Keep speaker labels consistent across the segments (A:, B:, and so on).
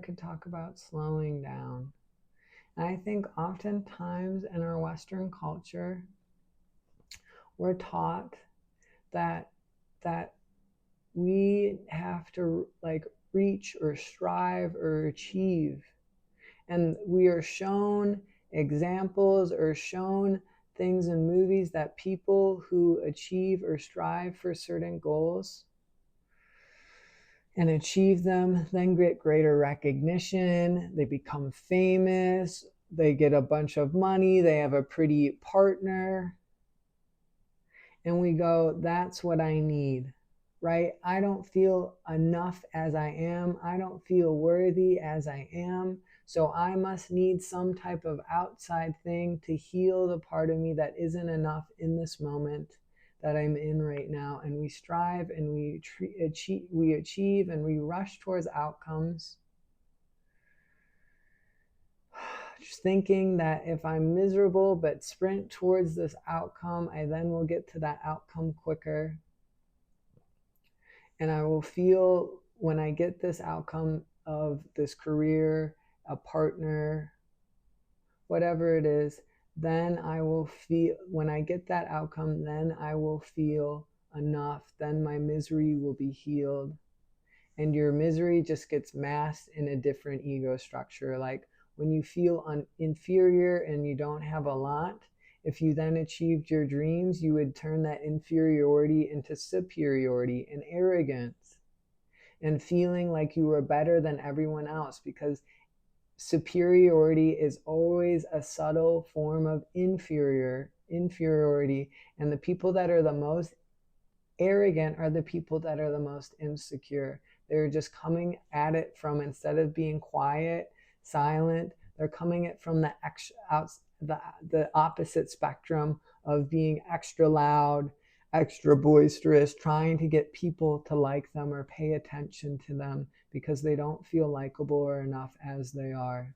A: could talk about slowing down. And I think oftentimes in our Western culture, we're taught that that we have to like reach or strive or achieve. And we are shown examples or shown things in movies that people who achieve or strive for certain goals and achieve them then get greater recognition, they become famous, they get a bunch of money, they have a pretty partner, and we go, that's what I need, right? I don't feel enough as I am. I don't feel worthy as I am. So I must need some type of outside thing to heal the part of me that isn't enough in this moment that I'm in right now. And we strive and we achieve and we rush towards outcomes, just thinking that if I'm miserable but sprint towards this outcome, I then will get to that outcome quicker. And I will feel when I get this outcome of this career, a partner, whatever it is, then I will feel, when I get that outcome, then I will feel enough. Then my misery will be healed. And your misery just gets masked in a different ego structure. Like when you feel inferior and you don't have a lot, if you then achieved your dreams, you would turn that inferiority into superiority and arrogance and feeling like you were better than everyone else, because superiority is always a subtle form of inferiority. And the people that are the most arrogant are the people that are the most insecure. They're just coming at it from, instead of being quiet, silent, they're coming at from the opposite spectrum of being extra loud, extra boisterous, trying to get people to like them or pay attention to them because they don't feel likable or enough as they are.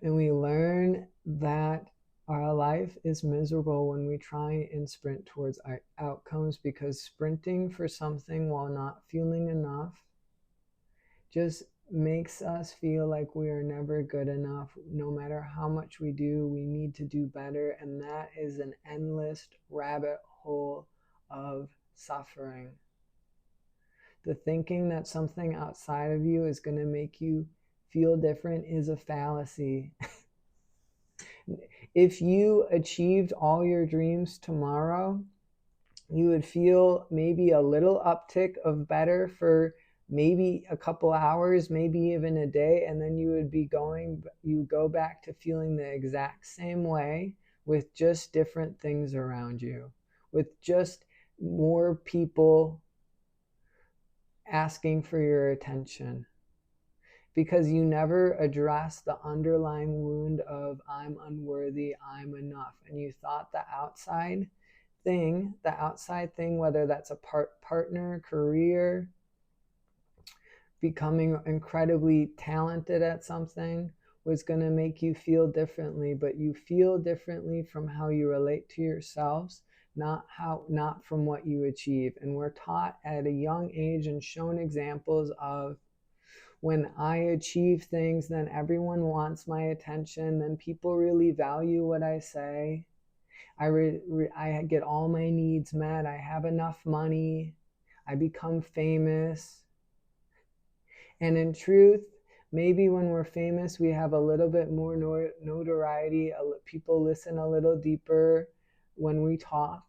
A: And we learn that our life is miserable when we try and sprint towards our outcomes, because sprinting for something while not feeling enough just makes us feel like we are never good enough. No matter how much we do, we need to do better. And that is an endless rabbit hole of suffering. The thinking that something outside of you is going to make you feel different is a fallacy. If you achieved all your dreams tomorrow, you would feel maybe a little uptick of better for maybe a couple hours, maybe even a day, and then you go back to feeling the exact same way with just different things around you, with just more people asking for your attention, because you never address the underlying wound of I'm unworthy, I'm enough. And you thought the outside thing, whether that's a partner, career, becoming incredibly talented at something, was going to make you feel differently. But you feel differently from how you relate to yourselves, not from what you achieve. And we're taught at a young age and shown examples of, when I achieve things, then everyone wants my attention, then people really value what I say. I get all my needs met, I have enough money, I become famous. And in truth, maybe when we're famous, we have a little bit more notoriety, people listen a little deeper when we talk,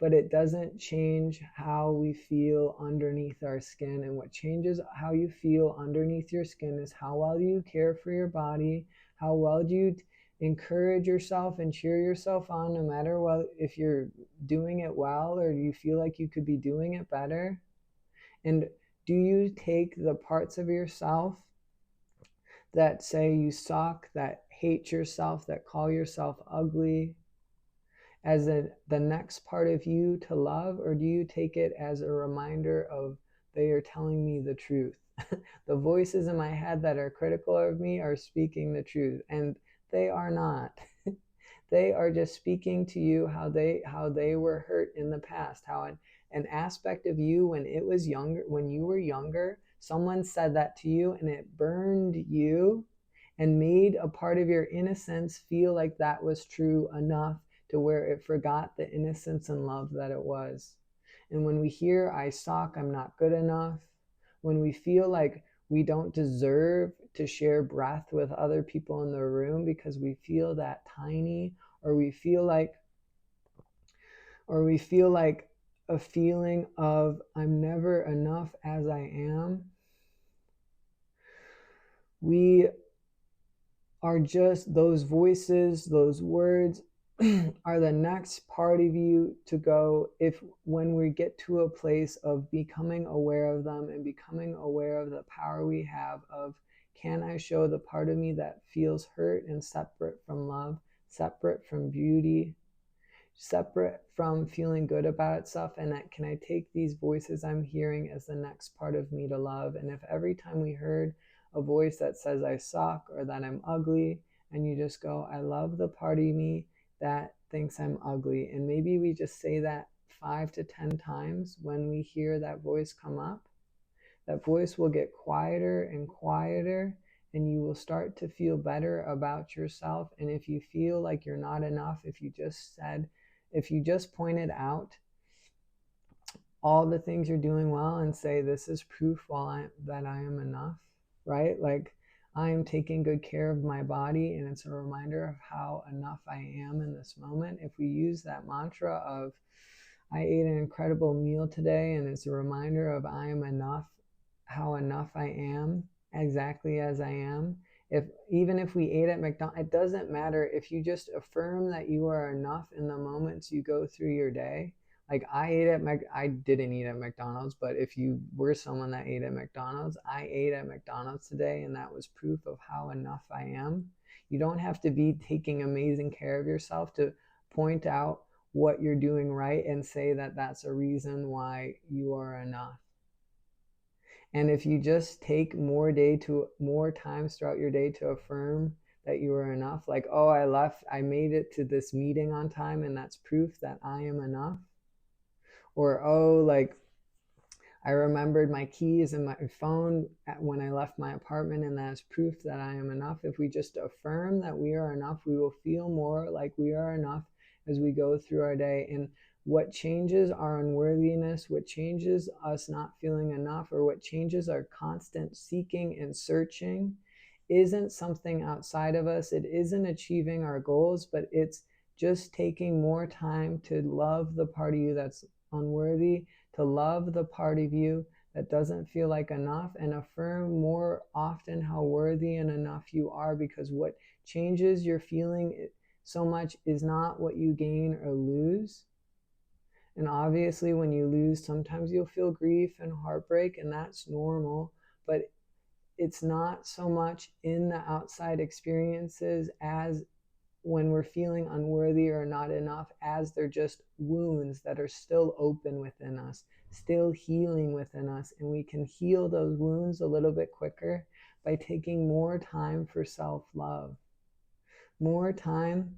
A: but it doesn't change how we feel underneath our skin. And what changes how you feel underneath your skin is how well you care for your body, how well do you encourage yourself and cheer yourself on, no matter what, if you're doing it well or you feel like you could be doing it better. And do you take the parts of yourself that say you suck, that hate yourself, that call yourself ugly, as the next part of you to love? Or do you take it as a reminder of, they are telling me the truth? The voices in my head that are critical of me are speaking the truth, and they are not. They are just speaking to you how they were hurt in the past, how an aspect of you when it was younger, when you were younger, someone said that to you and it burned you and made a part of your innocence feel like that was true enough to where it forgot the innocence and love that it was. And when we hear, I suck, I'm not good enough, when we feel like we don't deserve to share breath with other people in the room because we feel that tiny, or we feel like a feeling of I'm never enough as I am, we are just, those voices, those words are the next part of you to go. If when we get to a place of becoming aware of them and becoming aware of the power we have of, can I show the part of me that feels hurt and separate from love, separate from beauty, separate from feeling good about itself, and that can I take these voices I'm hearing as the next part of me to love? And if every time we heard a voice that says I suck or that I'm ugly, and you just go, I love the part of me that thinks I'm ugly, and maybe we just say that 5 to 10 times, when we hear that voice come up, that voice will get quieter and quieter, and you will start to feel better about yourself. And if you feel like you're not enough, if you just pointed out all the things you're doing well and say, this is proof that I am enough, right? Like, I am taking good care of my body, and it's a reminder of how enough I am in this moment. If we use that mantra of, I ate an incredible meal today, and it's a reminder of I am enough, how enough I am exactly as I am. Even if we ate at McDonald's, it doesn't matter. If you just affirm that you are enough in the moments you go through your day. Like, I didn't eat at McDonald's, but if you were someone that ate at McDonald's, I ate at McDonald's today, and that was proof of how enough I am. You don't have to be taking amazing care of yourself to point out what you're doing right and say that that's a reason why you are enough. And if you just take more times throughout your day to affirm that you are enough, like, oh, I made it to this meeting on time, and that's proof that I am enough. Or, oh, like, I remembered my keys and my phone when I left my apartment, and that's proof that I am enough. If we just affirm that we are enough, we will feel more like we are enough as we go through our day. And what changes our unworthiness, what changes us not feeling enough, or what changes our constant seeking and searching, isn't something outside of us. It isn't achieving our goals, but it's just taking more time to love the part of you that's unworthy, to love the part of you that doesn't feel like enough, and affirm more often how worthy and enough you are. Because what changes your feeling so much is not what you gain or lose. And obviously, when you lose, sometimes you'll feel grief and heartbreak, and that's normal. But it's not so much in the outside experiences as when we're feeling unworthy or not enough, as they're just wounds that are still open within us, still healing within us. And we can heal those wounds a little bit quicker by taking more time for self-love, more time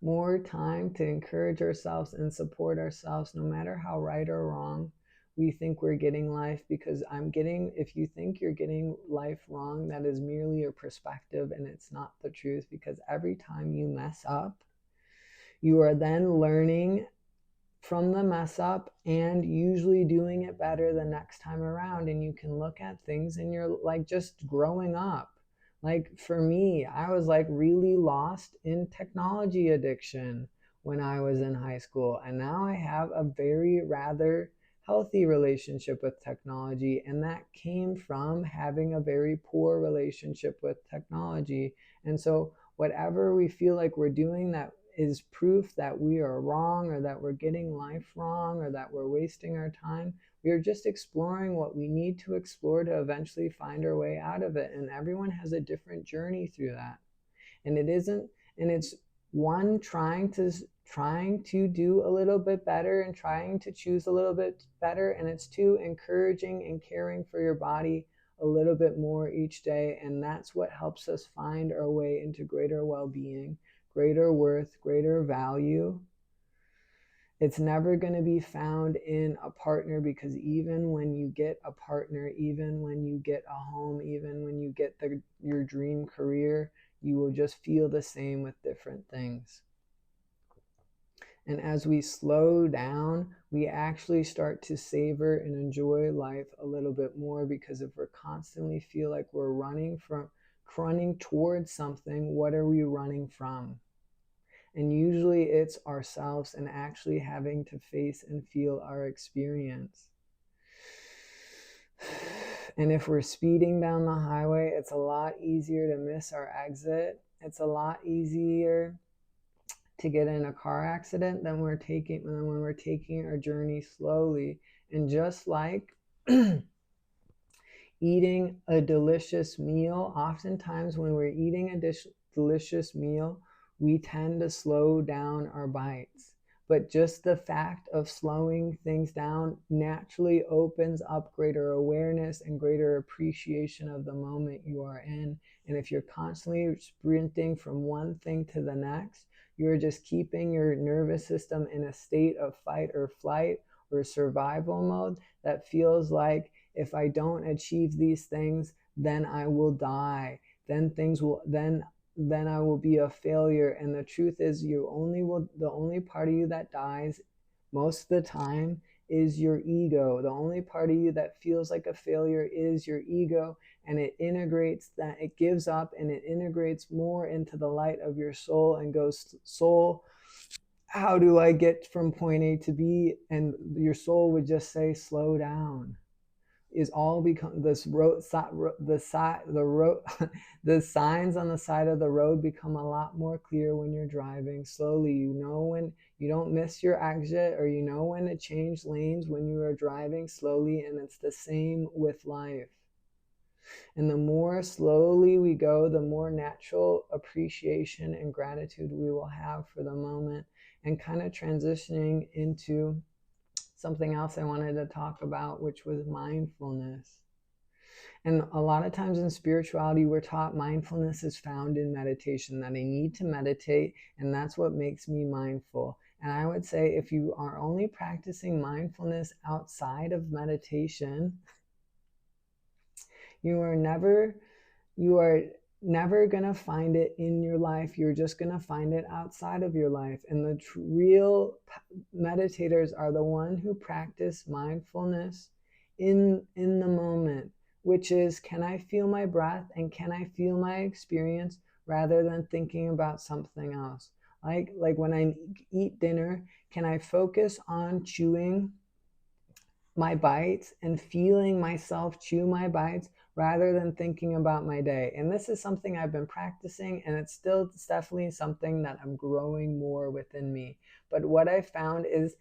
A: to encourage ourselves and support ourselves, no matter how right or wrong we think we're getting life. Because if you think you're getting life wrong, that is merely your perspective, and it's not the truth. Because every time you mess up, you are then learning from the mess up and usually doing it better the next time around. And you can look at things and you're like, just growing up. Like, for me, I was like really lost in technology addiction when I was in high school. And now I have a rather healthy relationship with technology. And that came from having a very poor relationship with technology. And so whatever we feel like we're doing that is proof that we are wrong, or that we're getting life wrong, or that we're wasting our time, we are just exploring what we need to explore to eventually find our way out of it. And everyone has a different journey through that. And it's one, trying to do a little bit better and trying to choose a little bit better. And it's two, encouraging and caring for your body a little bit more each day. And that's what helps us find our way into greater well-being, greater worth, greater value. It's never going to be found in a partner, because even when you get a partner, even when you get a home, even when you get your dream career, you will just feel the same with different things. And as we slow down, we actually start to savor and enjoy life a little bit more, because if we're constantly feel like we're running towards something, what are we running from? And usually it's ourselves, and actually having to face and feel our experience. And if we're speeding down the highway, it's a lot easier to miss our exit. It's a lot easier to get in a car accident than when we're taking our journey slowly. And just like eating a delicious meal, oftentimes when we're eating a delicious meal, we tend to slow down our bites. But just the fact of slowing things down naturally opens up greater awareness and greater appreciation of the moment you are in. And if you're constantly sprinting from one thing to the next, you're just keeping your nervous system in a state of fight or flight or survival mode that feels like, if I don't achieve these things, then I will die. Then I will be a failure. And the truth is, the only part of you that dies most of the time is your ego. The only part of you that feels like a failure is your ego, and it gives up, and it integrates more into the light of your soul and goes, soul, how do I get from point A to B? And your soul would just say, slow down. Is all become this road, the signs on the side of the road become a lot more clear when you're driving slowly. You know when you don't miss your exit, or you know when to change lanes when you are driving slowly. And it's the same with life. And the more slowly we go, the more natural appreciation and gratitude we will have for the moment. And kind of transitioning into something else I wanted to talk about, which was mindfulness. And a lot of times in spirituality, we're taught mindfulness is found in meditation, that I need to meditate, and that's what makes me mindful. And I would say, if you are only practicing mindfulness outside of meditation, you are never going to find it in your life. You're just going to find it outside of your life. And the real meditators are the one who practice mindfulness in the moment, which is, can I feel my breath and can I feel my experience, rather than thinking about something else. Like when I eat dinner, can I focus on chewing my bites and feeling myself chew my bites, rather than thinking about my day? And this is something I've been practicing, and it's definitely something that I'm growing more within me. But what I found is,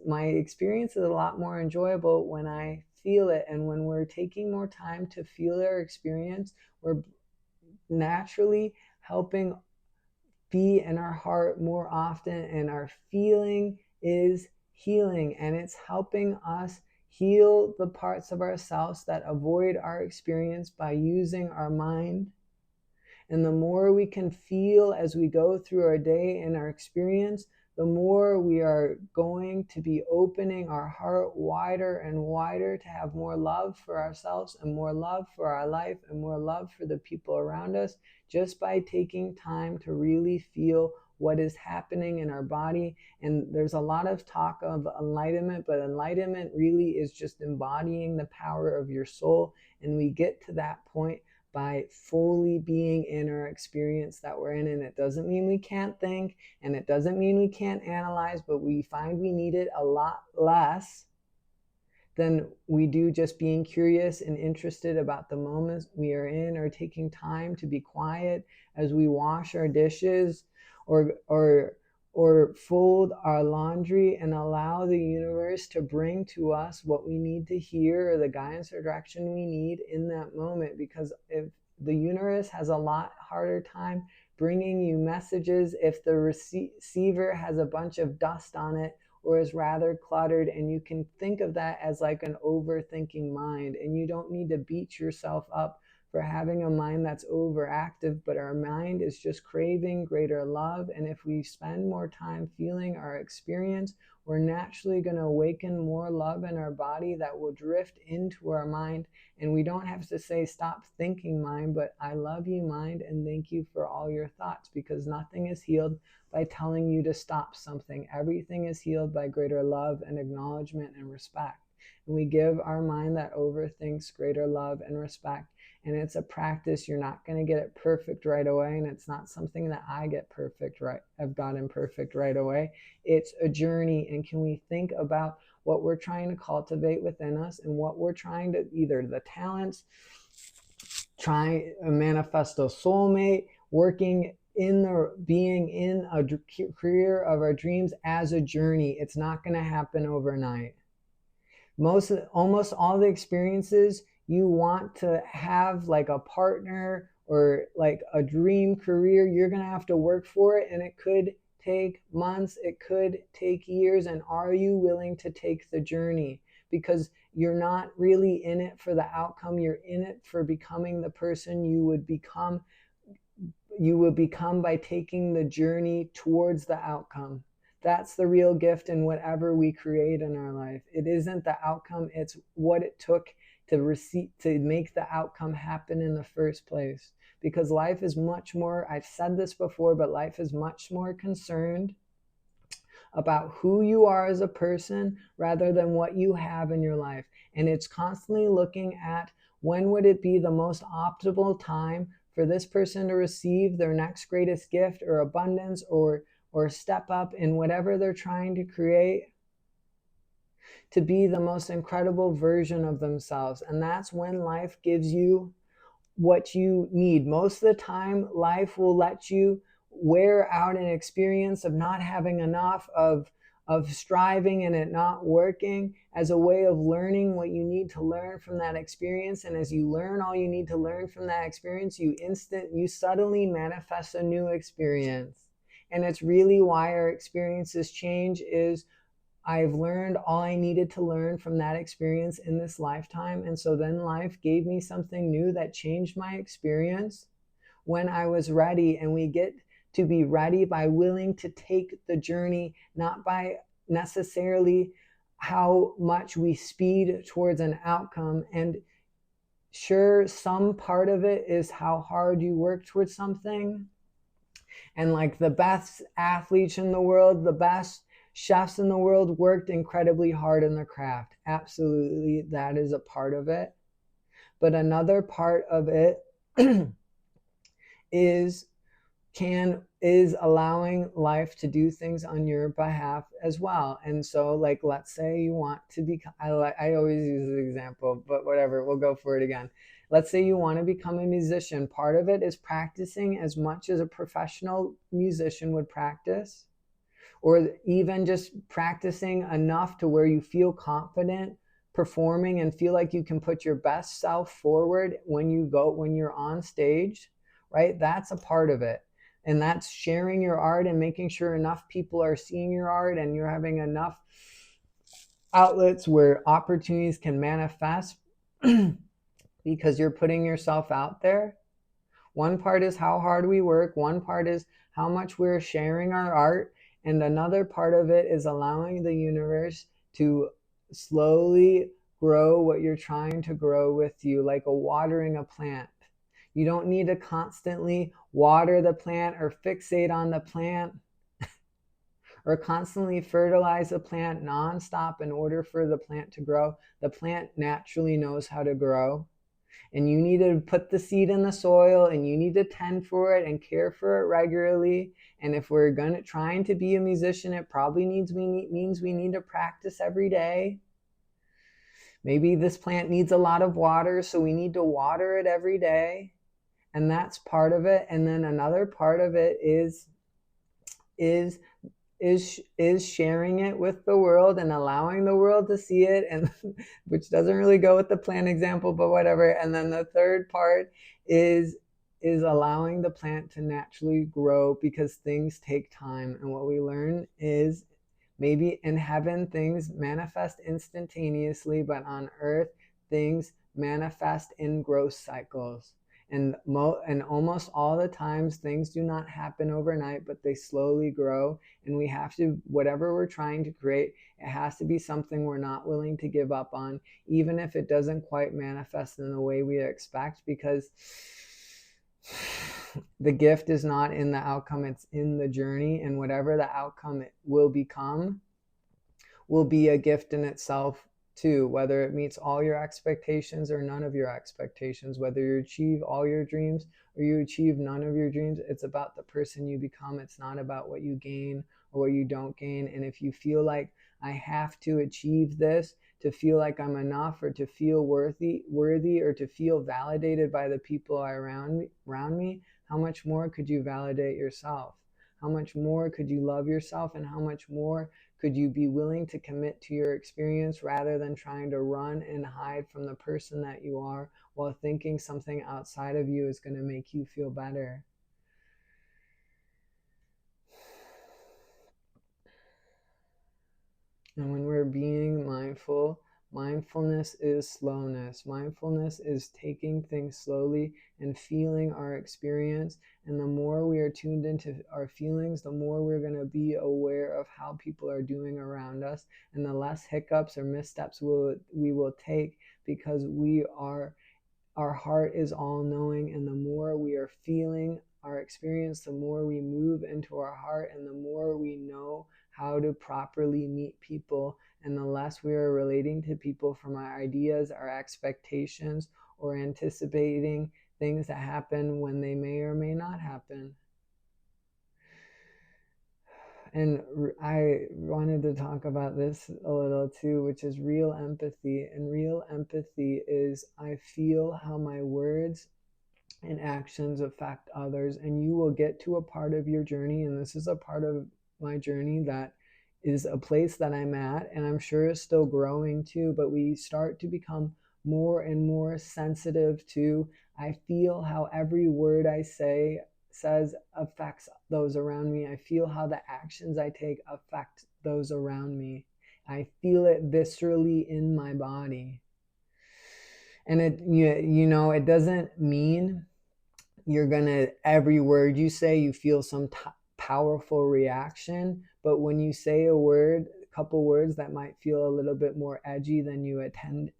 A: my experience is a lot more enjoyable when I feel it. And when we're taking more time to feel our experience, we're naturally helping be in our heart more often, and our feeling is healing, and it's helping us heal the parts of ourselves that avoid our experience by using our mind. And the more we can feel as we go through our day and our experience, the more we are going to be opening our heart wider and wider to have more love for ourselves, and more love for our life, and more love for the people around us, just by taking time to really feel what is happening in our body. And there's a lot of talk of enlightenment, but enlightenment really is just embodying the power of your soul. And we get to that point by fully being in our experience that we're in. And it doesn't mean we can't think, and it doesn't mean we can't analyze, but we find we need it a lot less than we do just being curious and interested about the moments we are in, or taking time to be quiet as we wash our dishes, or fold our laundry, and allow the universe to bring to us what we need to hear, or the guidance or direction we need in that moment. Because if the universe has a lot harder time bringing you messages if the receiver has a bunch of dust on it, or is rather cluttered. And you can think of that as like an overthinking mind, and you don't need to beat yourself up for having a mind that's overactive, but our mind is just craving greater love. And if we spend more time feeling our experience, we're naturally going to awaken more love in our body that will drift into our mind. And we don't have to say, stop thinking, mind, but I love you, mind, and thank you for all your thoughts, because nothing is healed by telling you to stop something. Everything is healed by greater love and acknowledgement and respect. And we give our mind that overthinks greater love and respect. And it's a practice. You're not going to get it perfect right away. And it's not something that I get perfect right. I've gotten perfect right away. It's a journey. And can we think about what we're trying to cultivate within us and what we're trying to, either the talents, trying to manifest a soulmate, working in the, being in a career of our dreams as a journey. It's not going to happen overnight. Almost all the experiences you want to have, like a partner or like a dream career, you're going to have to work for it, and it could take months, it could take years. And are you willing to take the journey? Because you're not really in it for the outcome, you're in it for becoming the person you would become. You will become by taking the journey towards the outcome. That's the real gift in whatever we create in our life. It isn't the outcome, it's what it took to make the outcome happen in the first place. Because life is much more, I've said this before, but life is much more concerned about who you are as a person rather than what you have in your life. And it's constantly looking at when would it be the most optimal time for this person to receive their next greatest gift or abundance or step up in whatever they're trying to create, to be the most incredible version of themselves. And that's when life gives you what you need. Most of the time, life will let you wear out an experience of not having enough, of striving and it not working, as a way of learning what you need to learn from that experience. And as you learn all you need to learn from that experience, you suddenly manifest a new experience. And it's really why our experiences change, is I've learned all I needed to learn from that experience in this lifetime. And so then life gave me something new that changed my experience when I was ready. And we get to be ready by willing to take the journey, not by necessarily how much we speed towards an outcome. And sure, some part of it is how hard you work towards something. And like the best athletes in the world, the best chefs in the world worked incredibly hard in their craft. Absolutely, that is a part of it. But another part of it is allowing life to do things on your behalf as well. And so, like, let's say you want to become, I always use the example, but whatever, we'll go for it again. Let's say you want to become a musician. Part of it is practicing as much as a professional musician would practice, or even just practicing enough to where you feel confident performing and feel like you can put your best self forward when you're on stage, right? That's a part of it. And that's sharing your art and making sure enough people are seeing your art and you're having enough outlets where opportunities can manifest because you're putting yourself out there. One part is how hard we work. One part is how much we're sharing our art. And another part of it is allowing the universe to slowly grow what you're trying to grow with you, like watering a plant. You don't need to constantly water the plant or fixate on the plant or constantly fertilize the plant nonstop in order for the plant to grow. The plant naturally knows how to grow. And you need to put the seed in the soil, and you need to tend for it and care for it regularly. And if we're trying to be a musician, it probably means we need to practice every day. Maybe this plant needs a lot of water, so we need to water it every day. And that's part of it. And then another part of it is sharing it with the world and allowing the world to see it, and which doesn't really go with the plant example, but whatever. And then the third part is allowing the plant to naturally grow, because things take time. And what we learn is maybe in heaven things manifest instantaneously, but on earth things manifest in growth cycles. And almost all the times things do not happen overnight, but they slowly grow. And we have to, whatever we're trying to create, it has to be something we're not willing to give up on, even if it doesn't quite manifest in the way we expect, because the gift is not in the outcome, it's in the journey. And whatever the outcome it will become will be a gift in itself too, whether it meets all your expectations or none of your expectations, whether you achieve all your dreams or you achieve none of your dreams. It's about the person you become. It's not about what you gain or what you don't gain. And if you feel like I have to achieve this to feel like I'm enough, or to feel worthy, or to feel validated by the people around me, how much more could you validate yourself? How much more could you love yourself? And how much more could you be willing to commit to your experience rather than trying to run and hide from the person that you are while thinking something outside of you is going to make you feel better? And when we're being mindful, mindfulness is slowness. Mindfulness is taking things slowly and feeling our experience. And the more we are tuned into our feelings, the more we're going to be aware of how people are doing around us, and the less hiccups or missteps we will take, because our heart is all knowing. And the more we are feeling our experience, the more we move into our heart, and the more we know how to properly meet people, and the less we are relating to people from our ideas, our expectations, or anticipating things that happen when they may or may not happen. And I wanted to talk about this a little too, which is real empathy. And real empathy is, I feel how my words and actions affect others. And you will get to a part of your journey, and this is a part of my journey that is a place that I'm at, and I'm sure is still growing too, but we start to become more and more sensitive to, I feel how every word I says affects those around me. I feel how the actions I take affect those around me. I feel it viscerally in my body. And it doesn't mean you're gonna, every word you say, you feel some powerful reaction. But when you say a couple words that might feel a little bit more edgy than you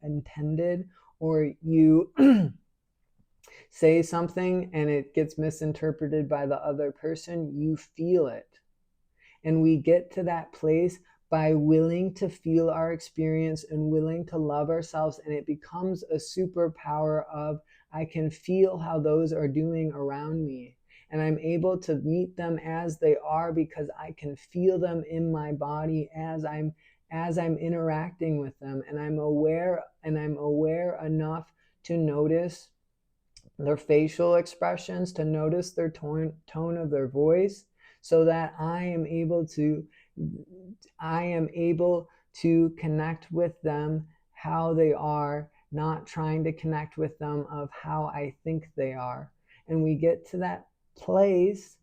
A: intended, or you say something and it gets misinterpreted by the other person, you feel it. And we get to that place by willing to feel our experience and willing to love ourselves. And it becomes a superpower of, I can feel how those are doing around me. And I'm able to meet them as they are, because I can feel them in my body as I'm interacting with them. And I'm aware enough to notice their facial expressions, to notice their tone of their voice, so that I am able to connect with them how they are, not trying to connect with them of how I think they are. And we get to that place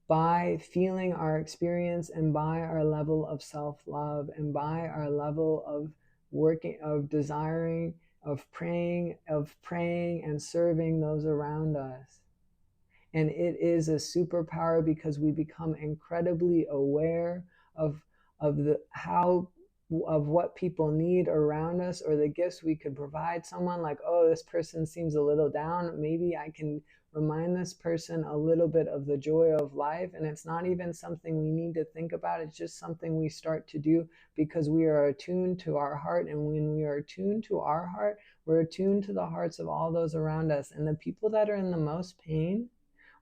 A: by feeling our experience, and by our level of self-love, and by our level of working, of desiring, of praying and serving those around us. And it is a superpower, because we become incredibly aware of what people need around us, or the gifts we could provide someone. Like, oh, this person seems a little down, maybe I can remind this person a little bit of the joy of life. And it's not even something we need to think about, it's just something we start to do because we are attuned to our heart. And when we are attuned to our heart, we're attuned to the hearts of all those around us. And the people that are in the most pain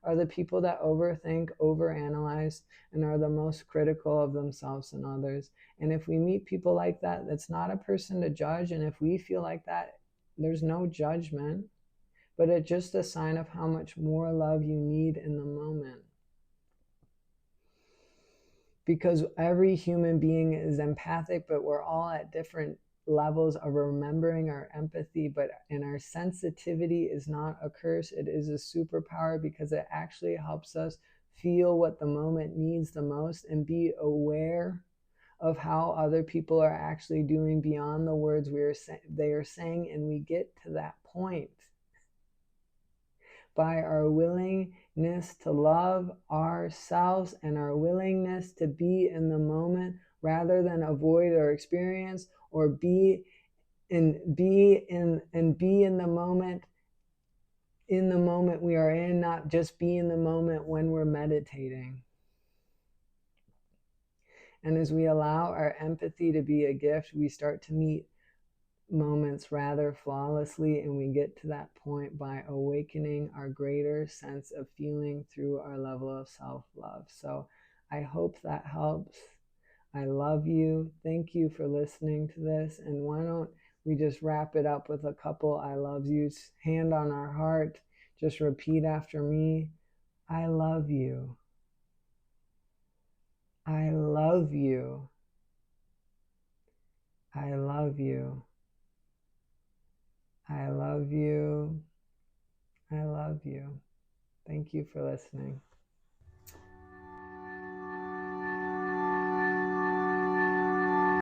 A: are the people that overthink, overanalyze, and are the most critical of themselves and others. And if we meet people like that, that's not a person to judge. And if we feel like that, there's no judgment, but it's just a sign of how much more love you need in the moment. Because every human being is empathic, but we're all at different levels of remembering our empathy. And our sensitivity is not a curse, it is a superpower, because it actually helps us feel what the moment needs the most, and be aware of how other people are actually doing beyond the words they are saying. And we get to that point by our willingness to love ourselves and our willingness to be in the moment rather than avoid our experience, or be in the moment, we are in, not just be in the moment when we're meditating. And as we allow our empathy to be a gift, we start to meet moments rather flawlessly, and we get to that point by awakening our greater sense of feeling through our level of self-love. So I hope that helps. I love you. Thank you for listening to this. And why don't we just wrap it up with a couple I love yous, hand on our heart. Just repeat after me. I love you. I love you. I love you. I love you. I love you. Thank you for listening.